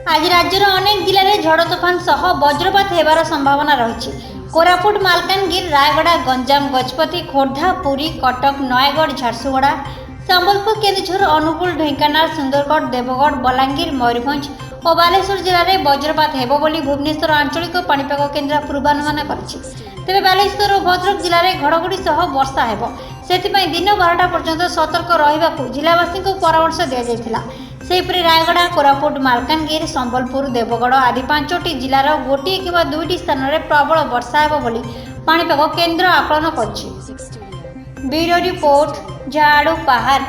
आज राज्यर अनेक जिले में झड़ तोफान सह वज्रपात होबार संभावना रही। कोरापुट, मालकानगिरी, रायगड़ा, गंजाम, गजपति, खोर्धा, पुरी, कटक, नयगढ़, झारसुगुड़ा, संबलपुर, केन्दुझर, अनुगुल, ढेंकानाल, सुंदरगढ़, देवगढ़, बलांगीर, मयूरभंज और बालेश्वर जिले में वज्रपात हेबो बोली भुवनेश्वर आंचलिक पाणीपाग केन्द्र पूर्वानुमान करिछि। तेबे बालेश्वर और भद्रक जिले में घड़घड़ी सह वर्षा हेबो, सेथिपाई दिन 12टा पर्यंत सतर्क रहिबाकू जिलावासी को परामर्श दिया जायतिला। सेहिपरि रायगड़ा, कोरापुट, मालकानगिरी, संबलपुर, देवगढ़ आदि 5टी जिलार गोटे किंवा 2टी स्थान में प्रबल वर्षा हेबो बोली पाणीपाग केन्द्र आकलन करिछि। ब्यूरो रिपोर्ट, झाड़ू पहाड़।